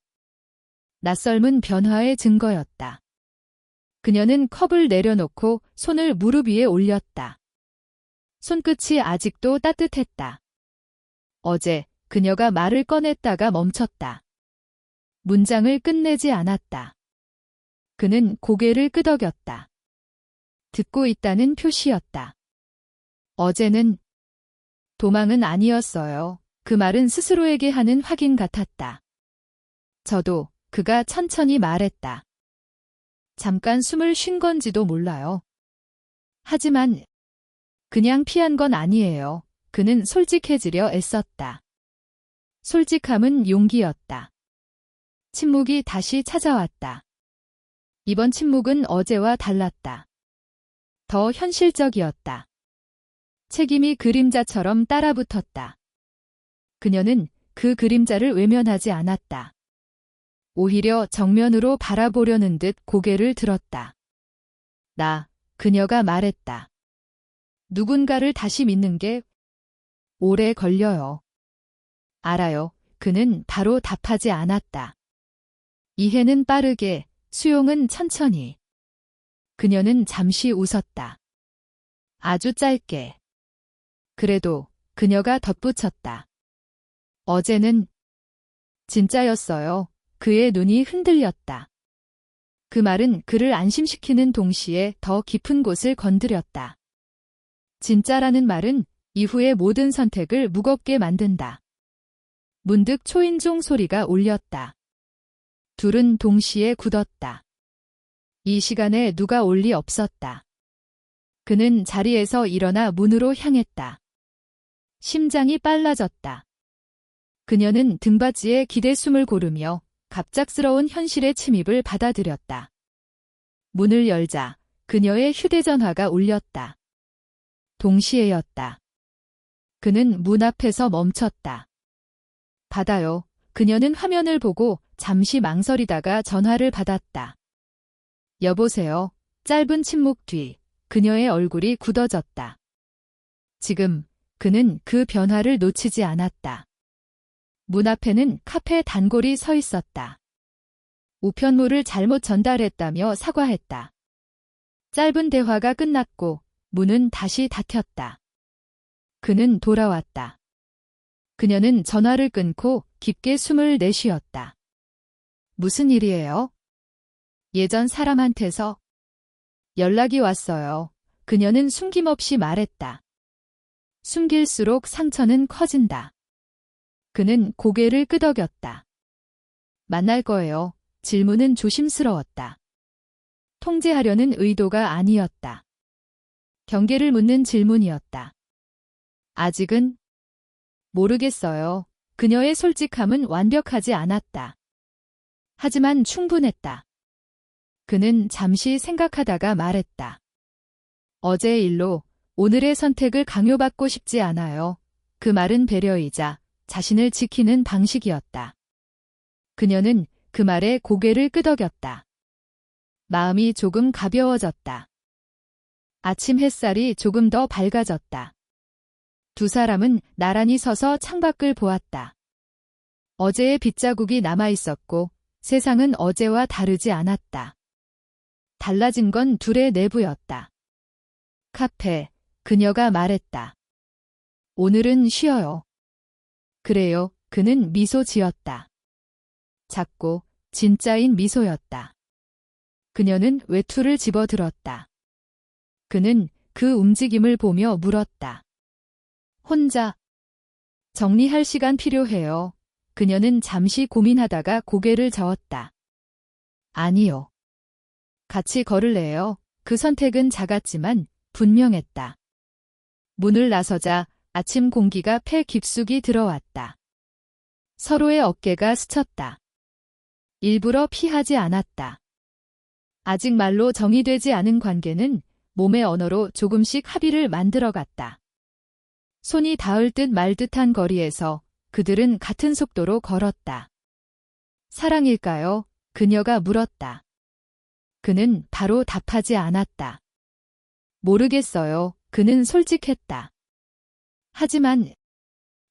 낯설은 변화의 증거였다. 그녀는 컵을 내려놓고 손을 무릎 위에 올렸다. 손끝이 아직도 따뜻했다. 어제 그녀가 말을 꺼냈다가 멈췄다. 문장을 끝내지 않았다. 그는 고개를 끄덕였다. 듣고 있다는 표시였다. 어제는 도망은 아니었어요. 그 말은 스스로에게 하는 확인 같았다. 저도, 그가 천천히 말했다. 잠깐 숨을 쉰 건지도 몰라요. 하지만 그냥 피한 건 아니에요. 그는 솔직해지려 애썼다. 솔직함은 용기였다. 침묵이 다시 찾아왔다. 이번 침묵은 어제와 달랐다. 더 현실적이었다. 책임이 그림자처럼 따라붙었다. 그녀는 그 그림자를 외면하지 않았다. 오히려 정면으로 바라보려는 듯 고개를 들었다. 그녀가 말했다. 누군가를 다시 믿는 게 오래 걸려요. 알아요. 그는 바로 답하지 않았다. 이해는 빠르게, 수용은 천천히. 그녀는 잠시 웃었다. 아주 짧게. 그래도 그녀가 덧붙였다. 어제는 진짜였어요. 그의 눈이 흔들렸다. 그 말은 그를 안심시키는 동시에 더 깊은 곳을 건드렸다. 진짜라는 말은 이후의 모든 선택을 무겁게 만든다. 문득 초인종 소리가 울렸다. 둘은 동시에 굳었다. 이 시간에 누가 올 리 없었다. 그는 자리에서 일어나 문으로 향했다. 심장이 빨라졌다. 그녀는 등받이에 기대 숨을 고르며 갑작스러운 현실의 침입을 받아들였다. 문을 열자 그녀의 휴대전화가 울렸다. 동시에였다. 그는 문 앞에서 멈췄다. 받아요. 그녀는 화면을 보고 잠시 망설이다가 전화를 받았다. 여보세요. 짧은 침묵 뒤 그녀의 얼굴이 굳어졌다. 지금 그는 그 변화를 놓치지 않았다. 문 앞에는 카페 단골이 서 있었다. 우편물을 잘못 전달했다며 사과했다. 짧은 대화가 끝났고 문은 다시 닫혔다. 그는 돌아왔다. 그녀는 전화를 끊고 깊게 숨을 내쉬었다. 무슨 일이에요? 예전 사람한테서 연락이 왔어요. 그녀는 숨김없이 말했다. 숨길수록 상처는 커진다. 그는 고개를 끄덕였다. 만날 거예요. 질문은 조심스러웠다. 통제하려는 의도가 아니었다. 경계를 묻는 질문이었다. 아직은 모르겠어요. 그녀의 솔직함은 완벽하지 않았다. 하지만 충분했다. 그는 잠시 생각하다가 말했다. 어제의 일로 오늘의 선택을 강요받고 싶지 않아요. 그 말은 배려이자 자신을 지키는 방식이었다. 그녀는 그 말에 고개를 끄덕였다. 마음이 조금 가벼워졌다. 아침 햇살이 조금 더 밝아졌다. 두 사람은 나란히 서서 창밖을 보았다. 어제의 빗자국이 남아있었고 세상은 어제와 다르지 않았다. 달라진 건 둘의 내부였다. 카페, 그녀가 말했다. 오늘은 쉬어요. 그래요, 그는 미소 지었다. 작고 진짜인 미소였다. 그녀는 외투를 집어들었다. 그는 그 움직임을 보며 물었다. 혼자 정리할 시간 필요해요. 그녀는 잠시 고민하다가 고개를 저었다. 아니요. 같이 걸을래요. 그 선택은 작았지만 분명했다. 문을 나서자 아침 공기가 폐 깊숙이 들어왔다. 서로의 어깨가 스쳤다. 일부러 피하지 않았다. 아직 말로 정의되지 않은 관계는 몸의 언어로 조금씩 합의를 만들어갔다. 손이 닿을 듯 말 듯한 거리에서 그들은 같은 속도로 걸었다. 사랑일까요? 그녀가 물었다. 그는 바로 답하지 않았다. 모르겠어요. 그는 솔직했다. 하지만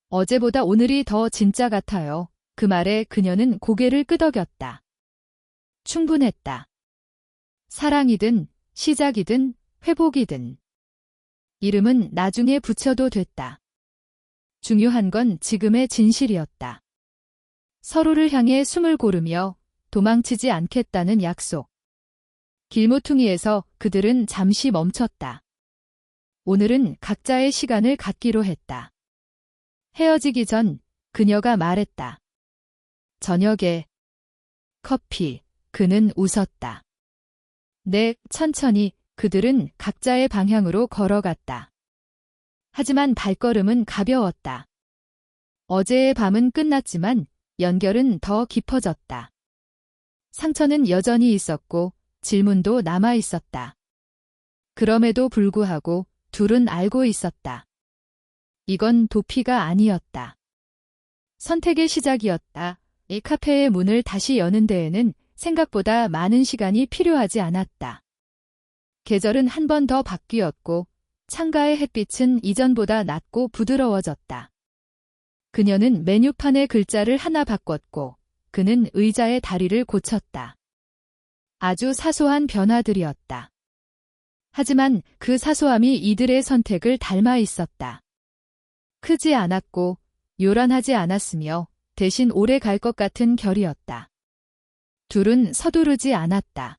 어제보다 오늘이 더 진짜 같아요. 그 말에 그녀는 고개를 끄덕였다. 충분했다. 사랑이든 시작이든 회복이든 이름은 나중에 붙여도 됐다. 중요한 건 지금의 진실이었다. 서로를 향해 숨을 고르며 도망치지 않겠다는 약속. 길모퉁이에서 그들은 잠시 멈췄다. 오늘은 각자의 시간을 갖기로 했다. 헤어지기 전 그녀가 말했다. 저녁에 커피. 그는 웃었다. 네, 천천히. 그들은 각자의 방향으로 걸어갔다. 하지만 발걸음은 가벼웠다. 어제의 밤은 끝났지만 연결은 더 깊어졌다. 상처는 여전히 있었고 질문도 남아 있었다. 그럼에도 불구하고 둘은 알고 있었다. 이건 도피가 아니었다. 선택의 시작이었다. 이 카페의 문을 다시 여는 데에는 생각보다 많은 시간이 필요하지 않았다. 계절은 한 번 더 바뀌었고 창가의 햇빛은 이전보다 낮고 부드러워졌다. 그녀는 메뉴판의 글자를 하나 바꿨고 그는 의자의 다리를 고쳤다. 아주 사소한 변화들이었다. 하지만 그 사소함이 이들의 선택을 닮아 있었다. 크지 않았고 요란하지 않았으며 대신 오래 갈 것 같은 결이었다. 둘은 서두르지 않았다.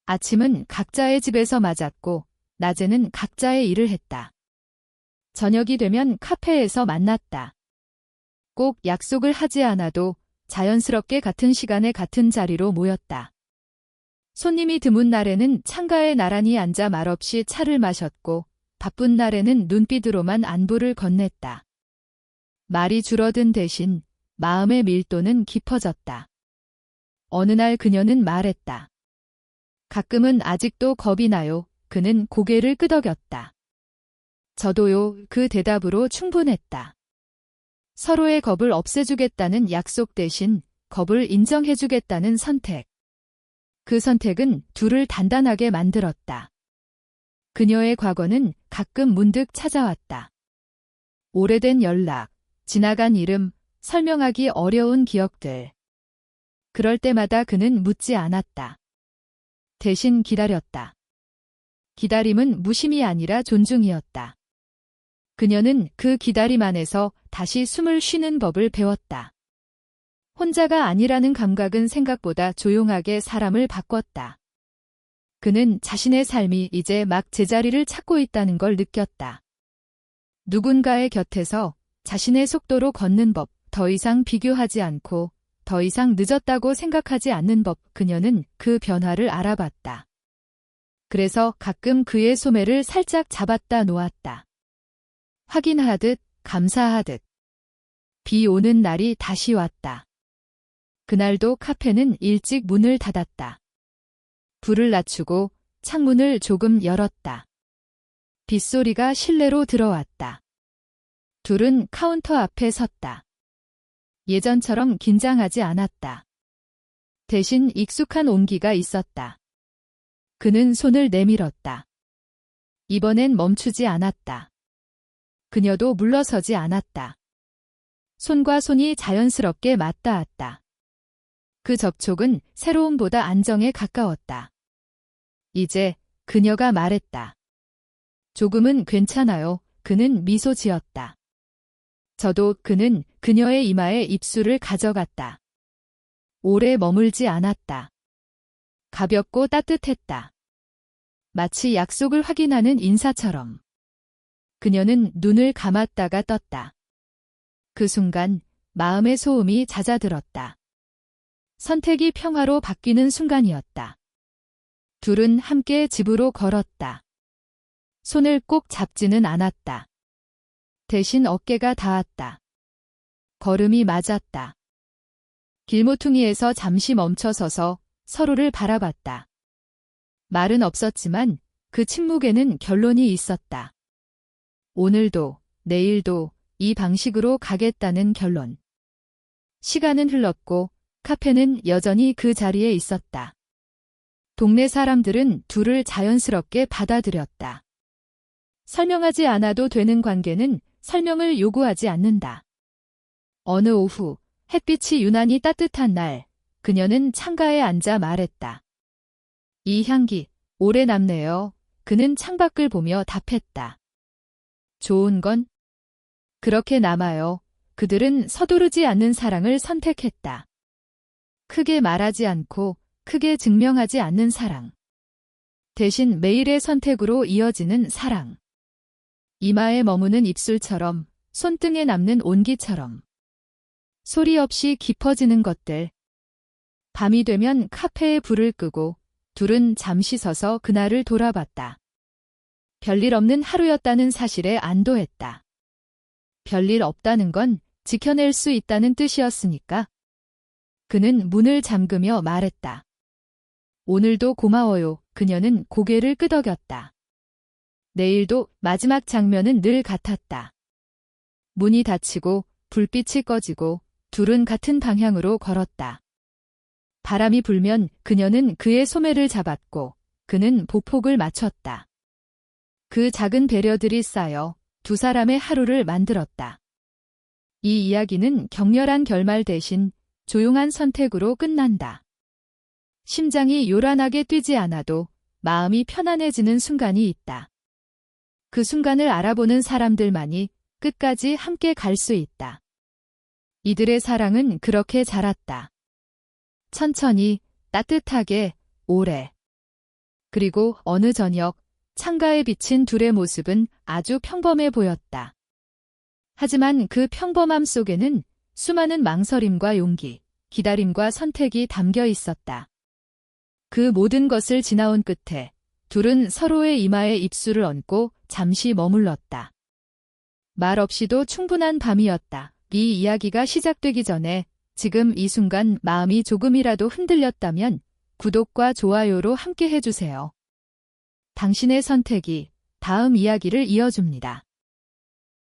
아침은 각자의 집에서 맞았고 낮에는 각자의 일을 했다. 저녁이 되면 카페에서 만났다. 꼭 약속을 하지 않아도 자연스럽게 같은 시간에 같은 자리로 모였다. 손님이 드문 날에는 창가에 나란히 앉아 말없이 차를 마셨고 바쁜 날에는 눈빛으로만 안부를 건넸다. 말이 줄어든 대신 마음의 밀도는 깊어졌다. 어느 날 그녀는 말했다. 가끔은 아직도 겁이 나요. 그는 고개를 끄덕였다. 저도요. 그 대답으로 충분했다. 서로의 겁을 없애주겠다는 약속 대신 겁을 인정해주겠다는 선택. 그 선택은 둘을 단단하게 만들었다. 그녀의 과거는 가끔 문득 찾아왔다. 오래된 연락, 지나간 이름, 설명하기 어려운 기억들. 그럴 때마다 그는 묻지 않았다. 대신 기다렸다. 기다림은 무심이 아니라 존중이었다. 그녀는 그 기다림 안에서 다시 숨을 쉬는 법을 배웠다. 혼자가 아니라는 감각은 생각보다 조용하게 사람을 바꿨다. 그는 자신의 삶이 이제 막 제자리를 찾고 있다는 걸 느꼈다. 누군가의 곁에서 자신의 속도로 걷는 법, 더 이상 비교하지 않고 더 이상 늦었다고 생각하지 않는 법, 그녀는 그 변화를 알아봤다. 그래서 가끔 그의 소매를 살짝 잡았다 놓았다. 확인하듯, 감사하듯. 비 오는 날이 다시 왔다. 그날도 카페는 일찍 문을 닫았다. 불을 낮추고 창문을 조금 열었다. 빗소리가 실내로 들어왔다. 둘은 카운터 앞에 섰다. 예전처럼 긴장하지 않았다. 대신 익숙한 온기가 있었다. 그는 손을 내밀었다. 이번엔 멈추지 않았다. 그녀도 물러서지 않았다. 손과 손이 자연스럽게 맞닿았다. 그 접촉은 새로움보다 안정에 가까웠다. 이제 그녀가 말했다. 조금은 괜찮아요. 그는 미소 지었다. 저도. 그는 그녀의 이마에 입술을 가져갔다. 오래 머물지 않았다. 가볍고 따뜻했다. 마치 약속을 확인하는 인사처럼. 그녀는 눈을 감았다가 떴다. 그 순간 마음의 소음이 잦아들었다. 선택이 평화로 바뀌는 순간이었다. 둘은 함께 집으로 걸었다. 손을 꼭 잡지는 않았다. 대신 어깨가 닿았다. 걸음이 맞았다. 길모퉁이에서 잠시 멈춰서서 서로를 바라봤다. 말은 없었지만 그 침묵에는 결론이 있었다. 오늘도, 내일도 이 방식으로 가겠다는 결론. 시간은 흘렀고 카페는 여전히 그 자리에 있었다. 동네 사람들은 둘을 자연스럽게 받아들였다. 설명하지 않아도 되는 관계는 설명을 요구하지 않는다. 어느 오후, 햇빛이 유난히 따뜻한 날, 그녀는 창가에 앉아 말했다. 이 향기, 오래 남네요. 그는 창밖을 보며 답했다. 좋은 건? 그렇게 남아요. 그들은 서두르지 않는 사랑을 선택했다. 크게 말하지 않고 크게 증명하지 않는 사랑. 대신 매일의 선택으로 이어지는 사랑. 이마에 머무는 입술처럼, 손등에 남는 온기처럼. 소리 없이 깊어지는 것들. 밤이 되면 카페에 불을 끄고 둘은 잠시 서서 그날을 돌아봤다. 별일 없는 하루였다는 사실에 안도했다. 별일 없다는 건 지켜낼 수 있다는 뜻이었으니까. 그는 문을 잠그며 말했다. 오늘도 고마워요. 그녀는 고개를 끄덕였다. 내일도. 마지막 장면은 늘 같았다. 문이 닫히고 불빛이 꺼지고 둘은 같은 방향으로 걸었다. 바람이 불면 그녀는 그의 소매를 잡았고 그는 보폭을 맞췄다. 그 작은 배려들이 쌓여 두 사람의 하루를 만들었다. 이 이야기는 격렬한 결말 대신 조용한 선택으로 끝난다. 심장이 요란하게 뛰지 않아도 마음이 편안해지는 순간이 있다. 그 순간을 알아보는 사람들만이 끝까지 함께 갈 수 있다. 이들의 사랑은 그렇게 자랐다. 천천히, 따뜻하게, 오래. 그리고 어느 저녁, 창가에 비친 둘의 모습은 아주 평범해 보였다. 하지만 그 평범함 속에는 수많은 망설임과 용기, 기다림과 선택이 담겨 있었다. 그 모든 것을 지나온 끝에 둘은 서로의 이마에 입술을 얹고 잠시 머물렀다. 말 없이도 충분한 밤이었다. 이 이야기가 시작되기 전에 지금 이 순간 마음이 조금이라도 흔들렸다면 구독과 좋아요로 함께 해주세요. 당신의 선택이 다음 이야기를 이어줍니다.